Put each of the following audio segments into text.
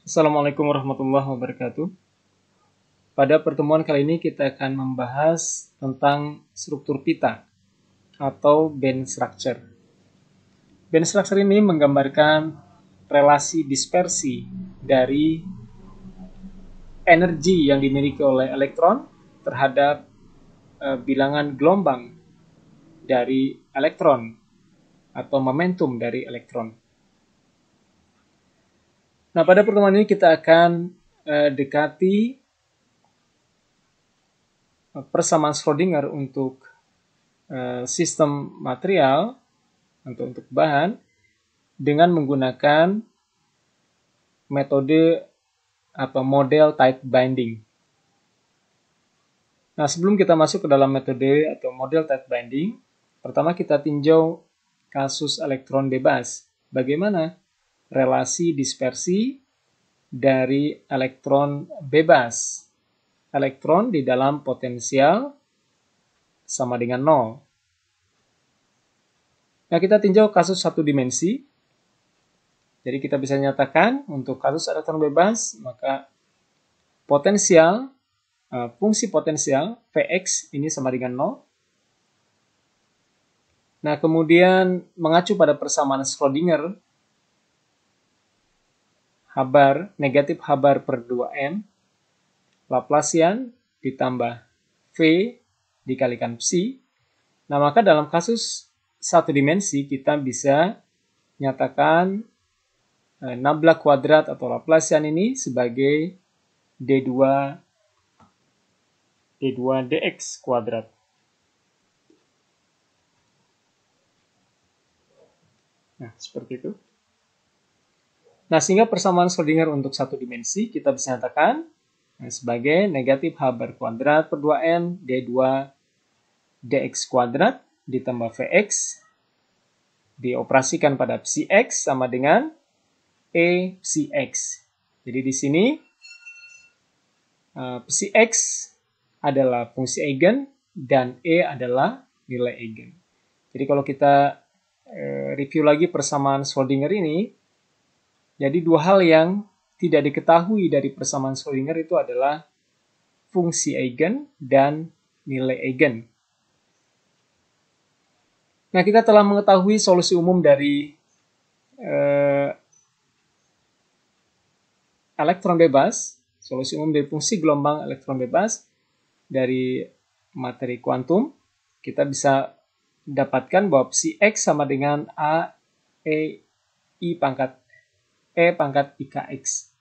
Assalamualaikum warahmatullahi wabarakatuh. Pada pertemuan kali ini kita akan membahas tentang struktur pita atau band structure. Band structure ini menggambarkan relasi dispersi dari energi yang dimiliki oleh elektron terhadap bilangan gelombang dari elektron atau momentum dari elektron. Nah, pada pertemuan ini kita akan dekati persamaan Schrödinger untuk sistem material untuk bahan dengan menggunakan metode atau model tight binding. Nah, sebelum kita masuk ke dalam metode atau model tight binding, pertama kita tinjau kasus elektron bebas. Bagaimana relasi dispersi dari elektron bebas? Elektron di dalam potensial sama dengan 0. Nah, kita tinjau kasus satu dimensi. Jadi kita bisa nyatakan untuk kasus elektron bebas, maka potensial, fungsi potensial Vx ini sama dengan 0. Nah, kemudian mengacu pada persamaan Schrödinger, negatif Habar per 2M, Laplacian ditambah V dikalikan psi. Nah, maka dalam kasus satu dimensi kita bisa nyatakan nabla kuadrat atau Laplacian ini sebagai D2 dx kuadrat. Nah, seperti itu. Nah, sehingga persamaan Schrödinger untuk satu dimensi kita bisa nyatakan sebagai negatif Habar kuadrat per 2n D2 dx kuadrat ditambah Vx dioperasikan pada psi x sama dengan E psi x. Jadi di sini psi x adalah fungsi eigen dan E adalah nilai eigen. Jadi kalau kita review lagi persamaan Schrödinger ini, jadi dua hal yang tidak diketahui dari persamaan Schrödinger itu adalah fungsi eigen dan nilai eigen. Nah, kita telah mengetahui solusi umum dari elektron bebas, solusi umum dari fungsi gelombang elektron bebas dari materi kuantum. Kita bisa dapatkan bahwa psi x sama dengan A E pangkat IKX.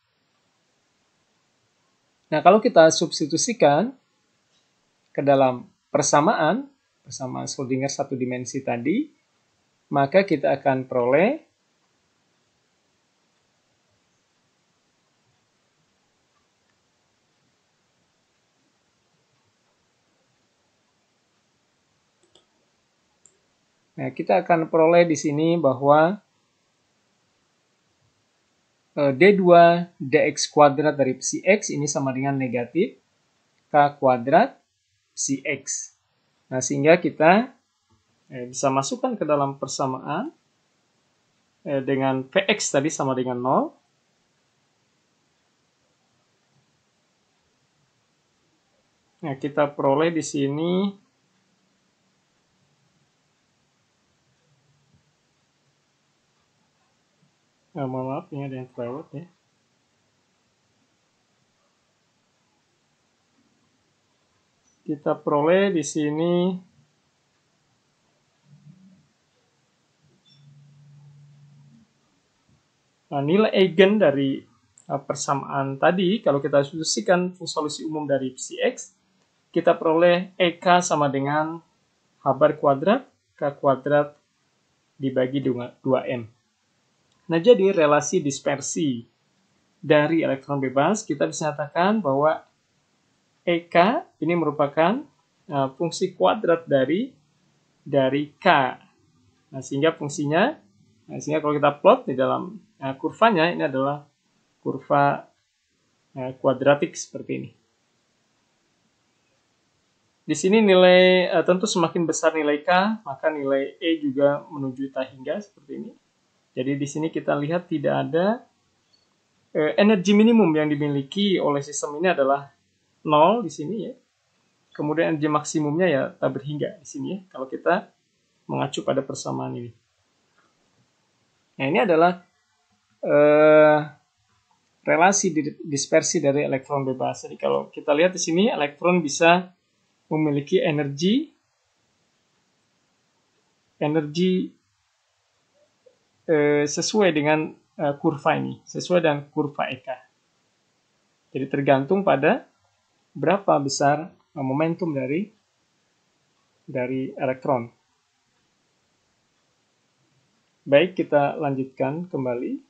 Nah, kalau kita substitusikan ke dalam persamaan Schrödinger satu dimensi tadi, maka kita akan peroleh di sini bahwa D2 dx kuadrat dari psi x ini sama dengan negatif K kuadrat psi x. Nah, sehingga kita bisa masukkan ke dalam persamaan dengan Vx tadi sama dengan 0. Nah, kita peroleh di sini mohon maaf, ini ada yang terlewat ya. Kita peroleh di sini nilai eigen dari persamaan tadi. Kalau kita substitusikan solusi umum dari psi x, kita peroleh EK sama dengan Habar kuadrat K kuadrat dibagi 2M. Nah, jadi relasi dispersi dari elektron bebas kita bisa nyatakan bahwa EK ini merupakan fungsi kuadrat dari K. Nah, sehingga kalau kita plot di dalam kurvanya, ini adalah kurva kuadratik seperti ini. Di sini nilai tentu semakin besar nilai K, maka nilai E juga menuju tak hingga seperti ini. Jadi di sini kita lihat tidak ada energi minimum yang dimiliki oleh sistem ini adalah 0 di sini ya. Kemudian energi maksimumnya ya tak berhingga di sini ya, kalau kita mengacu pada persamaan ini. Nah, ini adalah relasi dispersi dari elektron bebas. Jadi kalau kita lihat di sini, elektron bisa memiliki energi sesuai dengan kurva ini, sesuai dengan kurva EK. Jadi tergantung pada berapa besar momentum dari elektron. Baik, kita lanjutkan kembali.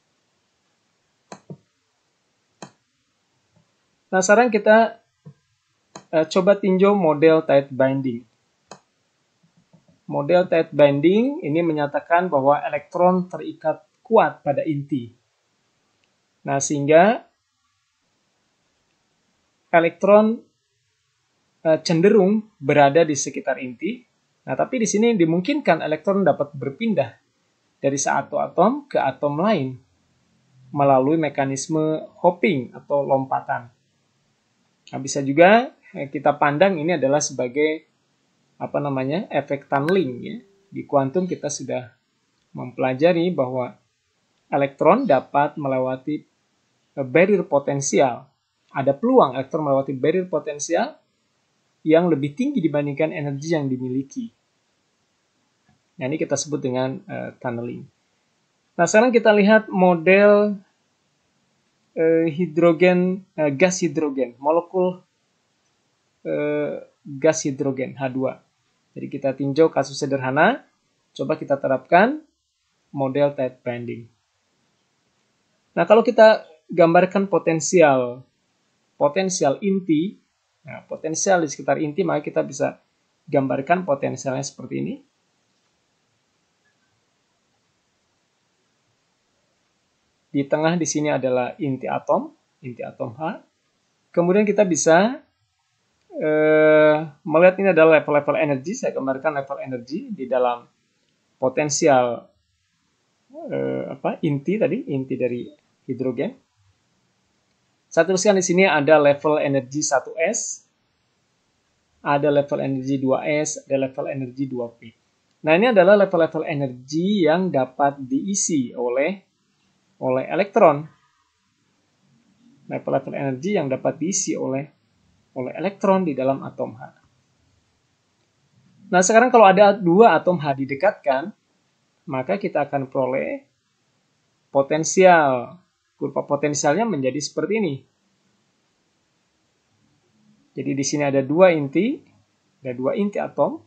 Nah, sekarang kita coba tinjau model tight binding. Model tight binding ini menyatakan bahwa elektron terikat kuat pada inti. Nah, sehingga elektron cenderung berada di sekitar inti. Nah, tapi di sini dimungkinkan elektron dapat berpindah dari satu atom ke atom lain melalui mekanisme hopping atau lompatan. Nah, bisa juga kita pandang ini adalah sebagai efek tunneling ya. Di kuantum kita sudah mempelajari bahwa elektron dapat melewati barrier potensial. Ada peluang elektron melewati barrier potensial yang lebih tinggi dibandingkan energi yang dimiliki. Nah, ini kita sebut dengan tunneling. Nah, sekarang kita lihat model gas hidrogen, molekul gas hidrogen H2. Jadi kita tinjau kasus sederhana, coba kita terapkan model tight binding. Nah, kalau kita gambarkan potensial inti, nah, potensial di sekitar inti, maka kita bisa gambarkan potensialnya seperti ini. Di tengah di sini adalah inti atom H. Kemudian kita bisa melihat ini adalah level-level energi. Saya gambarkan level energi di dalam potensial inti dari hidrogen. Saya tuliskan di sini ada level energi 1S, ada level energi 2S, ada level energi 2P. Nah, ini adalah level-level energi yang dapat diisi oleh elektron. Level-level energi yang dapat diisi oleh elektron di dalam atom H. Nah, sekarang kalau ada dua atom H didekatkan, maka kita akan peroleh potensial. Kurva potensialnya menjadi seperti ini. Jadi di sini ada dua inti atom,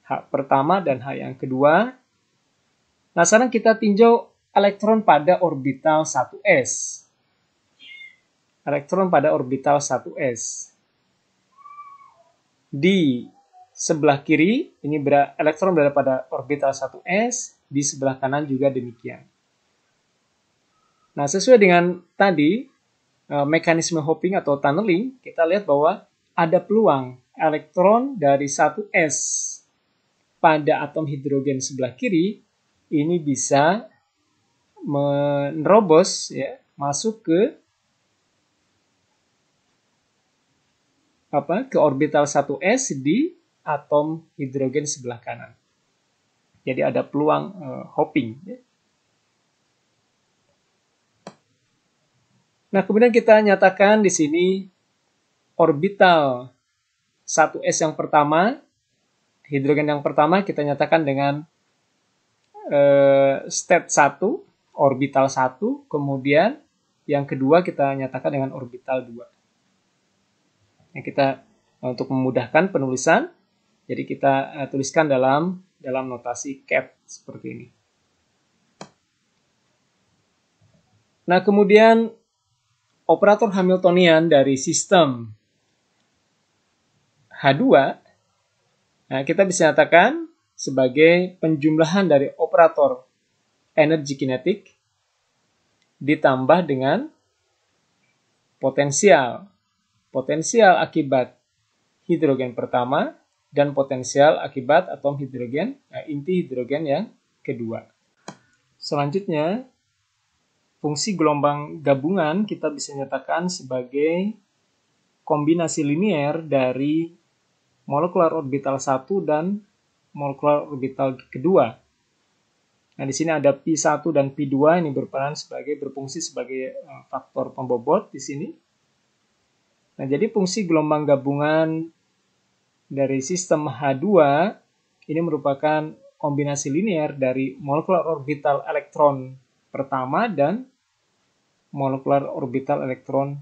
H pertama dan H yang kedua. Nah, sekarang kita tinjau elektron pada orbital 1S. Elektron pada orbital 1S. Di sebelah kiri, ini elektron berada pada orbital 1S, di sebelah kanan juga demikian. Nah, sesuai dengan tadi, mekanisme hopping atau tunneling, kita lihat bahwa ada peluang elektron dari 1S pada atom hidrogen sebelah kiri, ini bisa menerobos ya, masuk ke orbital 1S di atom hidrogen sebelah kanan. Jadi ada peluang hopping. Ya. Nah, kemudian kita nyatakan di sini orbital 1S yang pertama, hidrogen yang pertama kita nyatakan dengan state 1, orbital 1, kemudian yang kedua kita nyatakan dengan orbital 2. Yang kita untuk memudahkan penulisan, jadi kita tuliskan dalam notasi cat seperti ini. Nah, kemudian operator Hamiltonian dari sistem H2, nah kita bisa nyatakan sebagai penjumlahan dari operator energi kinetik ditambah dengan potensial akibat hidrogen pertama dan potensial akibat atom hidrogen, inti hidrogen yang kedua. Selanjutnya, fungsi gelombang gabungan kita bisa nyatakan sebagai kombinasi linear dari molekular orbital 1 dan molekular orbital kedua. Nah, di sini ada Pi1 dan Pi2 ini berfungsi sebagai faktor pembobot di sini. Nah, jadi fungsi gelombang gabungan dari sistem H2 ini merupakan kombinasi linear dari molekular orbital elektron pertama dan molekular orbital elektron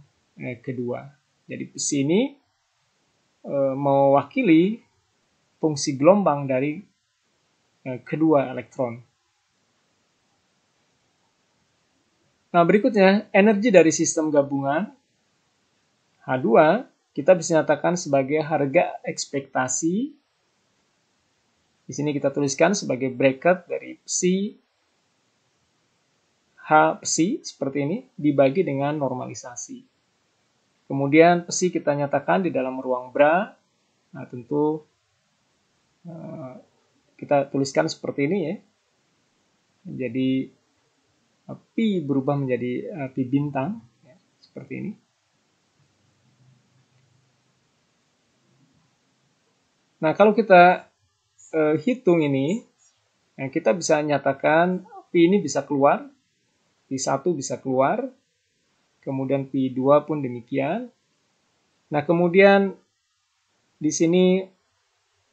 kedua. Jadi di sini mewakili fungsi gelombang dari kedua elektron. Nah, berikutnya energi dari sistem gabungan H2 kita bisa nyatakan sebagai harga ekspektasi. Di sini kita tuliskan sebagai bracket dari psi H psi seperti ini dibagi dengan normalisasi. Kemudian psi kita nyatakan di dalam ruang bra. Nah, tentu kita tuliskan seperti ini ya. Jadi pi berubah menjadi pi bintang ya, seperti ini. Nah, kalau kita hitung ini, kita bisa nyatakan pi ini bisa keluar, pi1 bisa keluar, kemudian pi2 pun demikian. Nah, kemudian di sini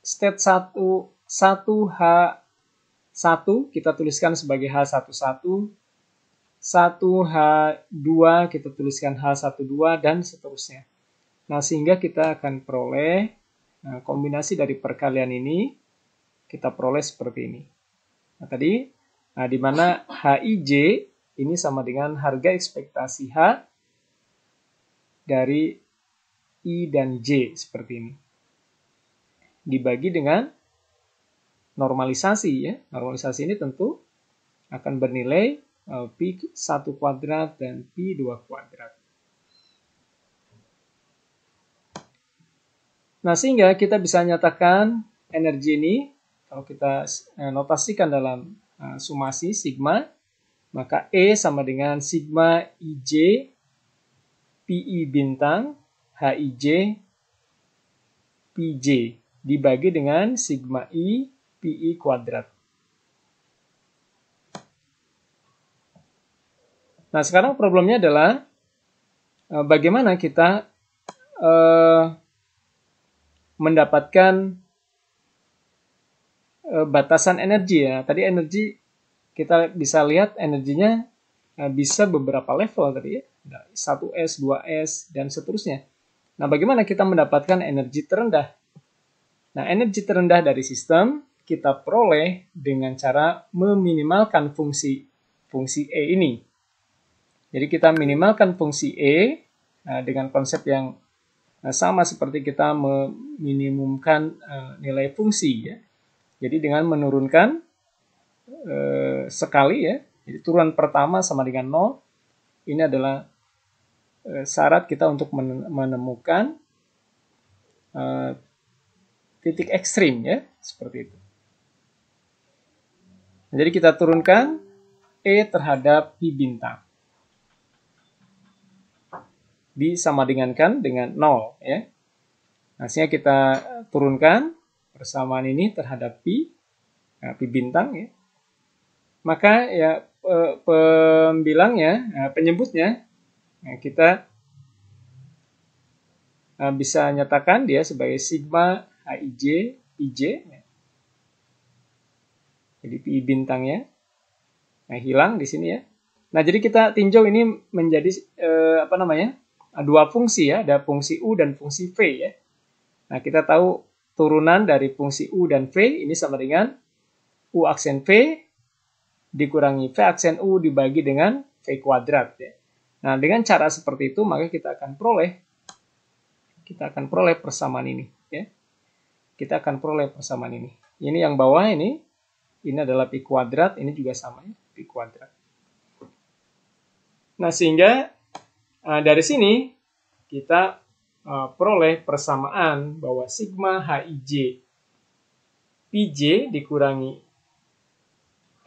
state 1H1 kita tuliskan sebagai H11, 1H2 kita tuliskan H12 dan seterusnya. Nah, sehingga kita akan peroleh kombinasi dari perkalian ini kita peroleh seperti ini. Nah, tadi di mana HIJ ini sama dengan harga ekspektasi H dari I dan J seperti ini. Dibagi dengan normalisasi ya. Normalisasi ini tentu akan bernilai pi1 kuadrat dan pi2 kuadrat. Nah, sehingga kita bisa nyatakan energi ini, kalau kita notasikan dalam sumasi sigma, maka E sama dengan sigma IJ PI bintang HIJ PJ dibagi dengan sigma I PI kuadrat. Nah, sekarang problemnya adalah bagaimana kita mendapatkan batasan energi ya. Tadi energi kita bisa lihat energinya bisa beberapa level tadi ya. 1S, 2S dan seterusnya. Nah, bagaimana kita mendapatkan energi terendah? Nah, energi terendah dari sistem kita peroleh dengan cara meminimalkan fungsi E ini. Jadi kita minimalkan fungsi E dengan konsep yang sama seperti kita meminimumkan nilai fungsi ya. Jadi dengan menurunkan sekali ya. Jadi turunan pertama sama dengan 0. Ini adalah syarat kita untuk menemukan titik ekstrim ya, seperti itu. Jadi kita turunkan E terhadap pi bintang. Disamadengankan dengan 0 ya. Nah, sehingga kita turunkan persamaan ini terhadap pi bintang ya. Maka ya pembilangnya, penyebutnya kita bisa nyatakan dia sebagai sigma HIJ IJ ya. Jadi pi bintangnya hilang di sini ya. Nah, jadi kita tinjau ini menjadi dua fungsi ya, ada fungsi U dan fungsi V ya. Nah, kita tahu turunan dari fungsi U dan V ini sama dengan U aksen V dikurangi V aksen U dibagi dengan V kuadrat ya. Nah, dengan cara seperti itu maka kita akan peroleh persamaan ini ya. Kita akan peroleh persamaan ini. Ini yang bawah ini adalah pi kuadrat, ini juga sama ya, pi kuadrat. Nah, sehingga dari sini kita peroleh persamaan bahwa sigma HIJ PJ dikurangi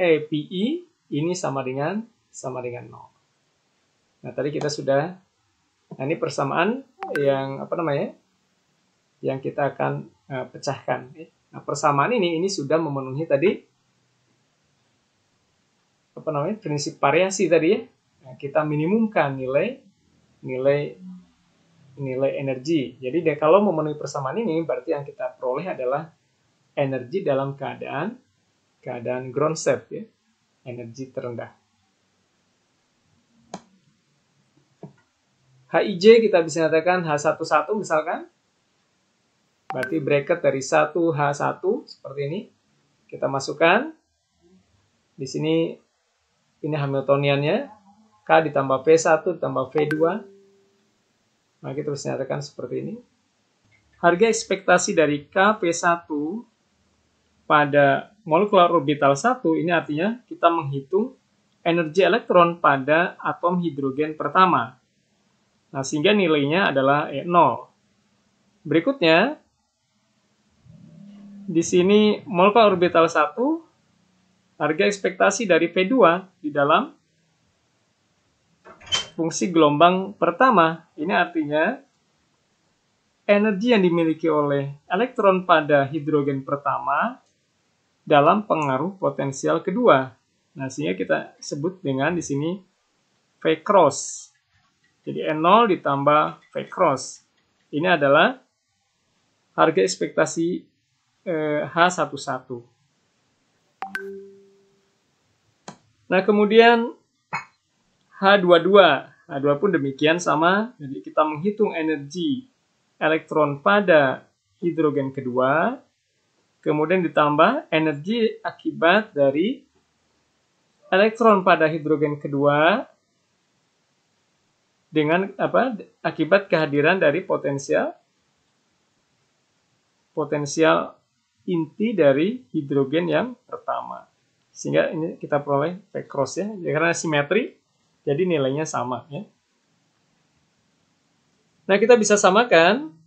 EPI ini sama dengan 0. Nah, tadi kita sudah, nah ini persamaan yang apa namanya? Yang kita akan pecahkan. Nah, persamaan ini sudah memenuhi tadi apa namanya? Prinsip variasi tadi ya. Nah, kita minimumkan nilai energi. Jadi kalau memenuhi persamaan ini berarti yang kita peroleh adalah energi dalam keadaan ground state ya. Energi terendah. HIJ kita bisa katakan H11 misalkan. Berarti bracket dari 1H1 seperti ini. Kita masukkan. Di sini ini Hamiltoniannya. K ditambah V1 ditambah V2. Nah, kita bisa nyatakan seperti ini. Harga ekspektasi dari Kp1 pada molekular orbital 1 ini artinya kita menghitung energi elektron pada atom hidrogen pertama. Nah, sehingga nilainya adalah E0. Berikutnya, di sini molekular orbital 1, harga ekspektasi dari P2 di dalam fungsi gelombang pertama. Ini artinya energi yang dimiliki oleh elektron pada hidrogen pertama dalam pengaruh potensial kedua. Nah, sehingga kita sebut dengan di sini V cross. Jadi N0 ditambah V cross. Ini adalah harga ekspektasi H11. Nah, kemudian H22. H2 pun demikian sama. Jadi kita menghitung energi elektron pada hidrogen kedua. Kemudian ditambah energi akibat dari elektron pada hidrogen kedua dengan akibat kehadiran dari potensial inti dari hidrogen yang pertama. Sehingga ini kita peroleh V cross ya. Karena simetri, jadi nilainya sama ya. Nah, kita bisa samakan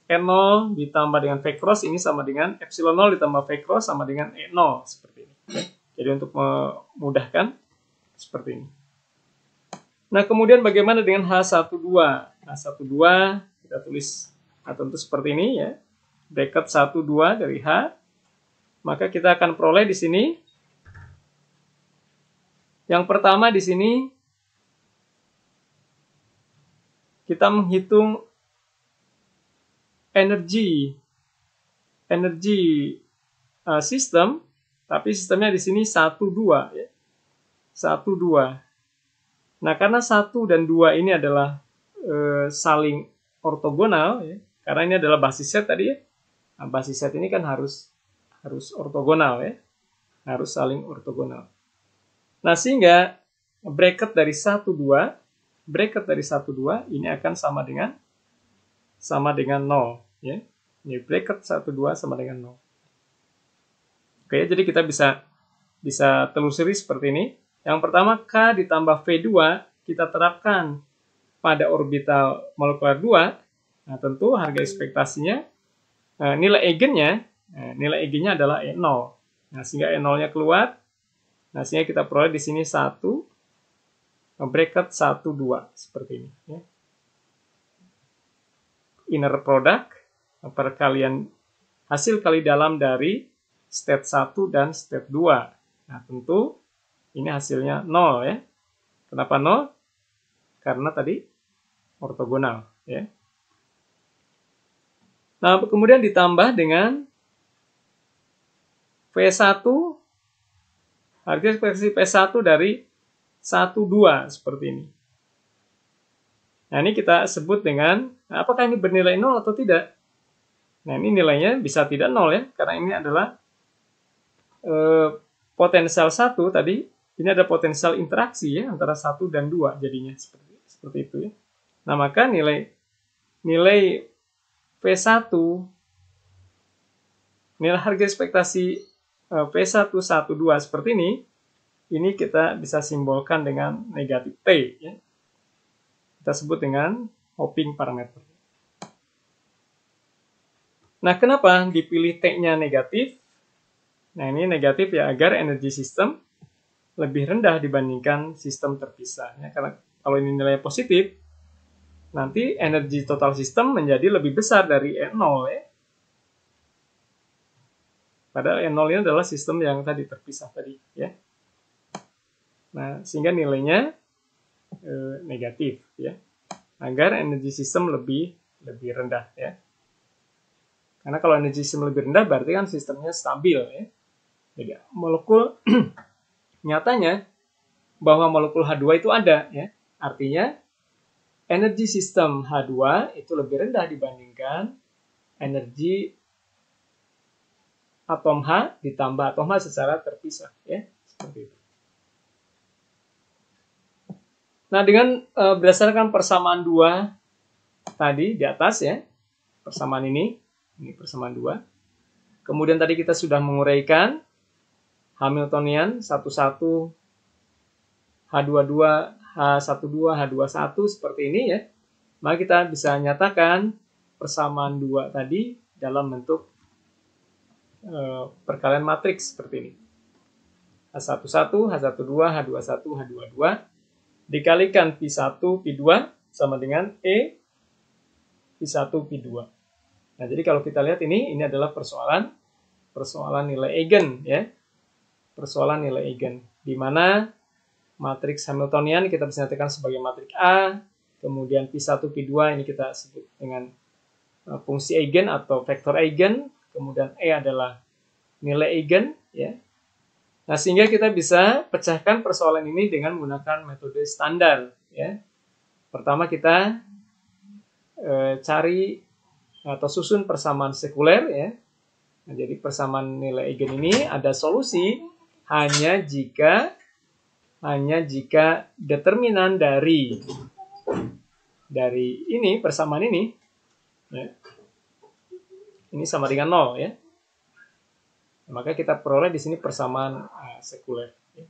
N0 ditambah dengan V cross ini sama dengan epsilon 0 ditambah V cross sama dengan E0 seperti ini. Ya. Jadi untuk memudahkan seperti ini. Nah, kemudian bagaimana dengan H12? H12 kita tulis tentu seperti ini ya. Bracket 1 2 dari H. Maka kita akan peroleh di sini yang pertama di sini kita menghitung energi sistem, tapi sistemnya di sini 1 2 ya. 1 2. Nah, karena 1 dan 2 ini adalah saling ortogonal ya. Karena ini adalah basis set tadi ya. Nah, basis set ini kan harus ortogonal ya. Harus saling ortogonal. Nah, sehingga bracket dari 1 2 ini akan sama dengan 0 ya. Ini bracket 1 2 sama dengan 0. Oke, jadi kita bisa telusuri seperti ini. Yang pertama K ditambah V2 kita terapkan pada orbital molekular 2. Nah, tentu harga ekspektasinya nilai eigennya adalah E0. Nah, sehingga E0-nya keluar. Nah, sehingga kita peroleh di sini 1 bracket 1 2 seperti ini ya. Inner product perkalian hasil kali dalam dari state 1 dan state 2. Nah, tentu ini hasilnya 0 ya. Kenapa 0? Karena tadi ortogonal ya. Nah, kemudian ditambah dengan V1, harga ekspektasi V1 dari 1 2 seperti ini. Nah, ini kita sebut dengan apakah ini bernilai 0 atau tidak. Nah, ini nilainya bisa tidak 0 ya, karena ini adalah potensial 1 tadi. Ini ada potensial interaksi ya antara 1 dan 2 jadinya seperti itu ya. Nah, maka nilai V1 nilai harga ekspektasi V1 1 2 seperti ini kita bisa simbolkan dengan negatif T ya. Kita sebut dengan hopping parameter. Nah, kenapa dipilih T-nya negatif? Nah, ini negatif ya agar energi sistem lebih rendah dibandingkan sistem terpisah. Ya, kalau ini nilai positif, nanti energi total sistem menjadi lebih besar dari E0 ya. Padahal E0 ini adalah sistem yang tadi terpisah tadi ya. Nah, sehingga nilainya negatif ya. Agar energi sistem lebih rendah ya. Karena kalau energi sistem lebih rendah berarti kan sistemnya stabil ya. Jadi molekul nyatanya bahwa molekul H2 itu ada ya. Artinya energi sistem H2 itu lebih rendah dibandingkan energi atom H ditambah atom H secara terpisah ya. Seperti itu. Nah, dengan berdasarkan persamaan 2 tadi di atas ya. Persamaan ini persamaan 2. Kemudian tadi kita sudah menguraikan Hamiltonian 11 H22 H12 H21 seperti ini ya. Maka kita bisa nyatakan persamaan 2 tadi dalam bentuk perkalian matriks seperti ini. H11 H12 H21 H22 dikalikan P1 P2 sama dengan E P1 P2. Nah, jadi kalau kita lihat ini adalah persoalan nilai eigen ya. Persoalan nilai eigen di mana matriks Hamiltonian kita bisa nyatakan sebagai matriks A, kemudian P1 P2 ini kita sebut dengan fungsi eigen atau vektor eigen, kemudian E adalah nilai eigen ya. Nah, sehingga kita bisa pecahkan persoalan ini dengan menggunakan metode standar ya. Pertama kita cari atau susun persamaan sekuler ya. Nah, jadi persamaan nilai eigen ini ada solusi hanya jika determinan dari ini persamaan ini ya, ini sama dengan 0 ya. Maka kita peroleh di sini persamaan sekuler. Ya.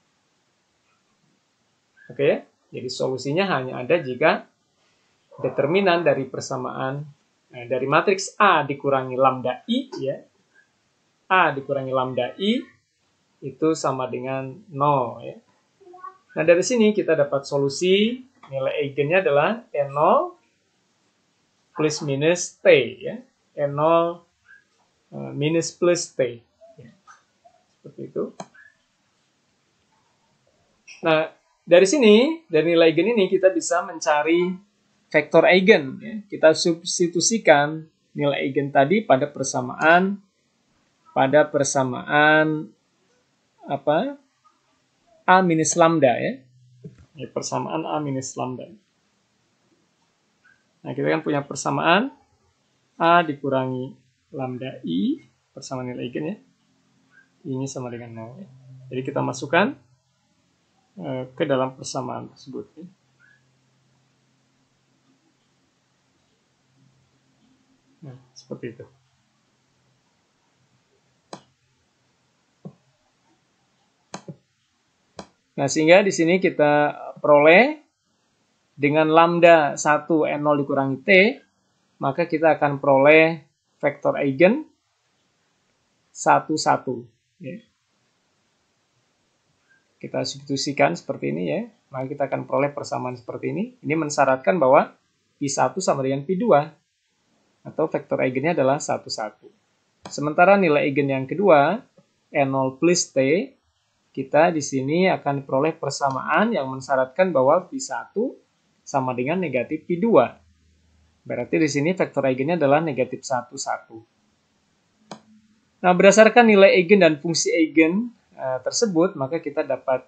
Oke ya. Jadi solusinya hanya ada jika determinan dari persamaan dari matriks A dikurangi lambda I ya. A dikurangi lambda I itu sama dengan 0 ya. Nah, dari sini kita dapat solusi nilai eigennya adalah N0 plus minus T ya. N0 minus plus T. Seperti itu. Nah, dari sini, dari nilai eigen ini kita bisa mencari vektor eigen. Ya. Kita substitusikan nilai eigen tadi pada persamaan apa? A minus lambda ya. Persamaan A minus lambda. Nah, kita kan punya persamaan A dikurangi lambda I, persamaan nilai eigen ya. Ini sama dengan 0 ya. Jadi kita masukkan ke dalam persamaan tersebut ya. Nah, seperti itu. Nah, sehingga di sini kita peroleh dengan lambda 1 N0 dikurangi T, maka kita akan peroleh vektor eigen 1, 1. Ya. Kita substitusikan seperti ini ya, maka kita akan peroleh persamaan seperti ini. Ini mensyaratkan bahwa P1 sama dengan P2 atau vektor eigennya adalah 1, 1. Sementara nilai eigen yang kedua N0 plus T, kita di sini akan peroleh persamaan yang mensyaratkan bahwa P1 sama dengan negatif P2. Berarti di sini vektor eigennya adalah negatif 1, 1. Nah, berdasarkan nilai eigen dan fungsi eigen tersebut, maka kita dapat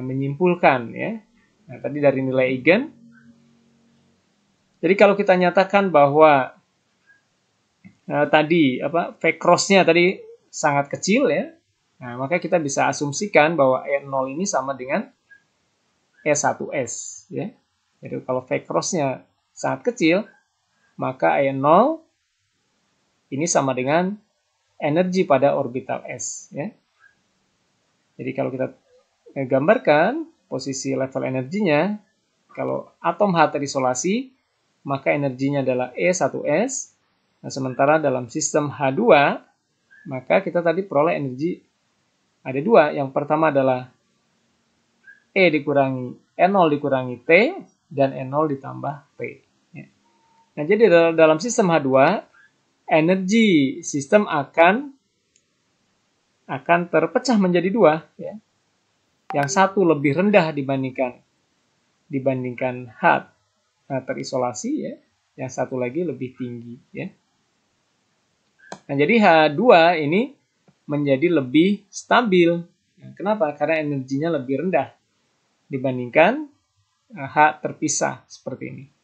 menyimpulkan ya. Nah, tadi dari nilai eigen. Jadi kalau kita nyatakan bahwa tadi V cross-nya tadi sangat kecil ya. Nah, maka kita bisa asumsikan bahwa E0 ini sama dengan E1S ya. Jadi kalau V cross-nya sangat kecil, maka E0 ini sama dengan energi pada orbital S. Ya. Jadi kalau kita gambarkan posisi level energinya, kalau atom H terisolasi, maka energinya adalah E1S. Nah, sementara dalam sistem H2, maka kita tadi peroleh energi ada dua. Yang pertama adalah E dikurangi E0 dikurangi T dan E0 ditambah T. Nah, jadi dalam sistem H2, energi sistem akan terpecah menjadi dua. Ya. Yang satu lebih rendah dibandingkan H terisolasi, ya. Yang satu lagi lebih tinggi. Ya. Nah, jadi H2 ini menjadi lebih stabil. Nah, kenapa? Karena energinya lebih rendah dibandingkan H terpisah seperti ini.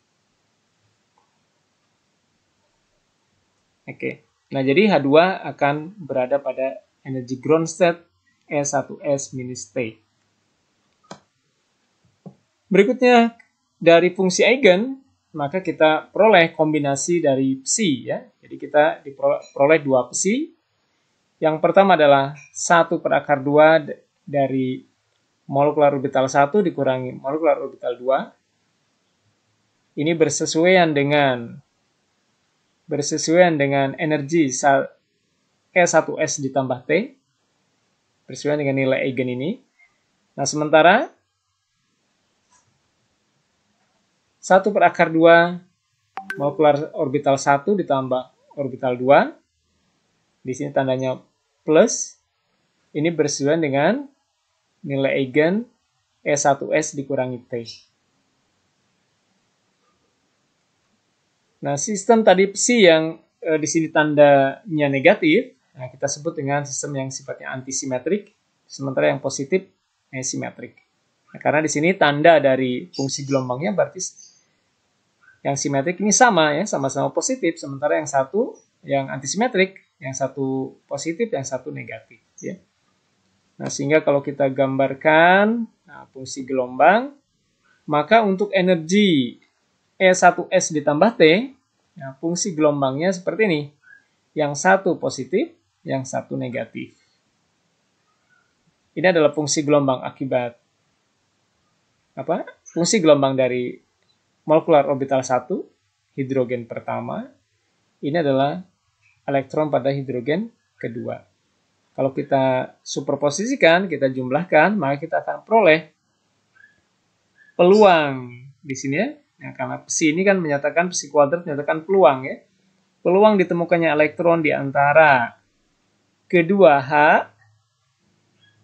Oke. Nah, jadi H2 akan berada pada energi ground state E1S minus T. Berikutnya, dari fungsi eigen, maka kita peroleh kombinasi dari psi. Ya. Jadi kita diperoleh dua psi. Yang pertama adalah 1/2 dari molekular orbital 1 dikurangi molekular orbital 2. Ini bersesuaian dengan energi E1S ditambah T. Bersesuaian dengan nilai eigen ini. Nah, sementara 1/2 molekular orbital 1 ditambah orbital 2. Di sini tandanya plus. Ini bersesuaian dengan nilai eigen E1S dikurangi T. Nah, sistem tadi psi yang di sini tandanya negatif, nah kita sebut dengan sistem yang sifatnya antisimetrik, sementara yang positif simetrik. Nah, karena di sini tanda dari fungsi gelombangnya berarti yang simetrik ini sama ya, sama-sama positif, sementara yang satu yang antisimetrik, yang satu positif, yang satu negatif ya. Nah, sehingga kalau kita gambarkan fungsi gelombang, maka untuk energi E1S ditambah T, fungsi gelombangnya seperti ini. Yang satu positif, yang satu negatif. Ini adalah fungsi gelombang akibat fungsi gelombang dari molekular orbital 1, hidrogen pertama. Ini adalah elektron pada hidrogen kedua. Kalau kita superposisikan, kita jumlahkan, maka kita akan peroleh peluang di sini ya. Nah, karena psi ini kan menyatakan, psi kuadrat menyatakan peluang ya. Peluang ditemukannya elektron di antara kedua H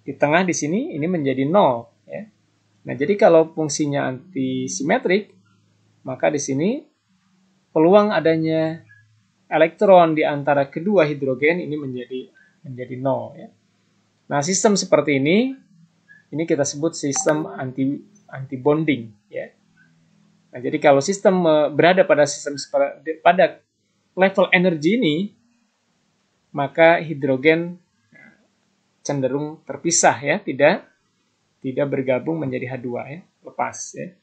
di tengah di sini ini menjadi 0 ya. Nah, jadi kalau fungsinya antisimetrik, maka di sini peluang adanya elektron di antara kedua hidrogen ini menjadi 0 ya. Nah, sistem seperti ini kita sebut sistem anti bonding ya. Nah, jadi kalau sistem berada pada level energi ini, maka hidrogen cenderung terpisah ya, tidak bergabung menjadi H2 ya, lepas ya.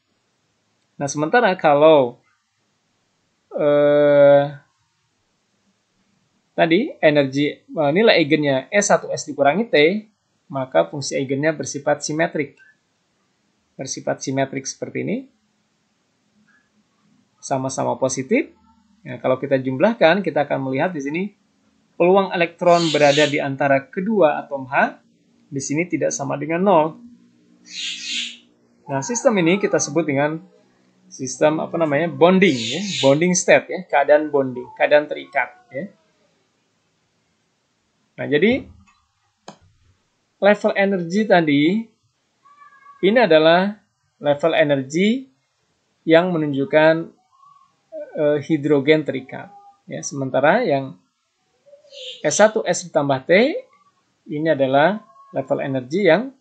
Nah, sementara kalau tadi energi nilai eigennya E1S dikurangi T, maka fungsi eigennya bersifat simetrik. Bersifat simetrik seperti ini. Sama-sama positif. Nah, kalau kita jumlahkan, kita akan melihat di sini peluang elektron berada di antara kedua atom H di sini tidak sama dengan 0. Nah, sistem ini kita sebut dengan sistem bonding ya, bonding state ya, keadaan bonding, keadaan terikat ya. Nah, jadi level energi tadi ini adalah level energi yang menunjukkan hidrogen terikat ya, sementara yang S1S ditambah T ini adalah level energi yang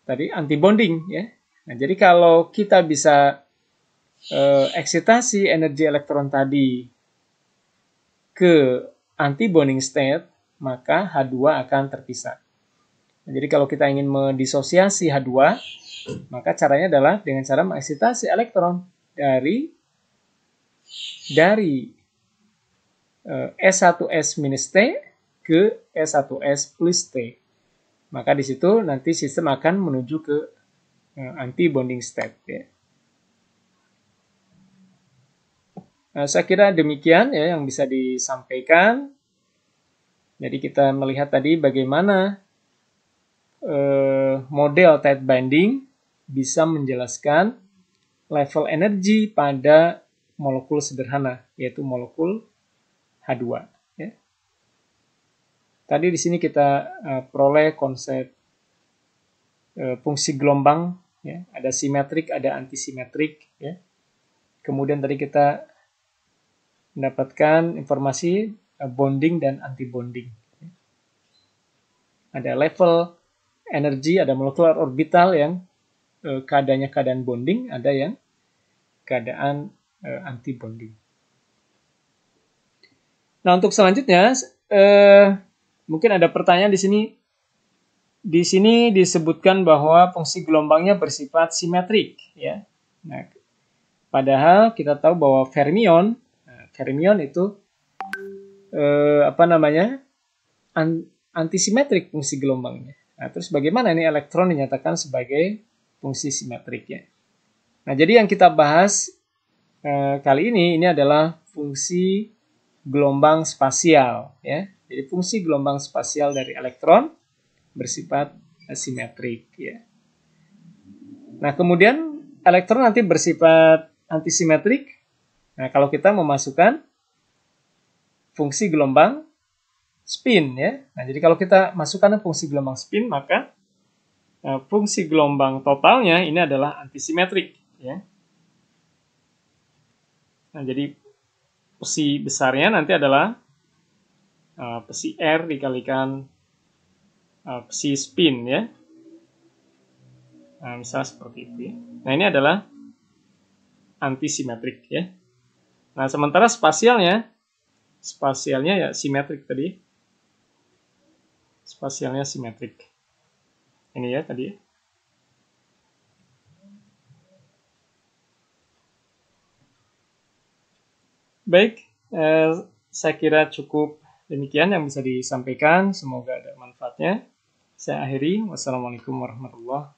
tadi anti bonding ya. Nah, jadi kalau kita bisa eksitasi energi elektron tadi ke anti bonding state, maka H2 akan terpisah. Nah, jadi kalau kita ingin mendisosiasi H2, maka caranya adalah dengan cara mengeksitasi elektron dari S1S minus T ke S1S plus T. Maka di situ nanti sistem akan menuju ke anti bonding state ya. Nah, saya kira demikian ya yang bisa disampaikan. Jadi kita melihat tadi bagaimana model tight binding bisa menjelaskan level energi pada molekul sederhana, yaitu molekul H2. Ya. Tadi di sini kita peroleh konsep fungsi gelombang, ya. Ada simetrik, ada antisimetrik. Ya. Kemudian tadi kita mendapatkan informasi bonding dan anti-bonding. Ada level energi, ada molekular orbital yang keadaannya keadaan bonding, ada yang keadaan anti-bonding. Nah, untuk selanjutnya, mungkin ada pertanyaan di sini. Di sini disebutkan bahwa fungsi gelombangnya bersifat simetrik, ya. Nah, padahal kita tahu bahwa fermion itu antisimetrik fungsi gelombangnya. Nah, terus bagaimana ini elektron dinyatakan sebagai fungsi simetrik, ya? Nah, jadi yang kita bahas kali ini adalah fungsi gelombang spasial, ya. Jadi fungsi gelombang spasial dari elektron bersifat simetrik, ya. Nah, kemudian elektron nanti bersifat antisimetrik. Nah, kalau kita memasukkan fungsi gelombang spin, ya. Nah, jadi kalau kita masukkan fungsi gelombang spin, maka fungsi gelombang totalnya ini adalah antisimetrik, ya. Nah, jadi psi besarnya nanti adalah psi R dikalikan psi spin, ya. Nah, misalnya seperti itu, ya. Nah, ini adalah antisimetrik, ya. Nah, sementara spasialnya ya simetrik tadi. Spasialnya simetrik. Ini ya tadi. Baik, saya kira cukup demikian yang bisa disampaikan. Semoga ada manfaatnya. Saya akhiri. Wassalamualaikum warahmatullahi wabarakatuh.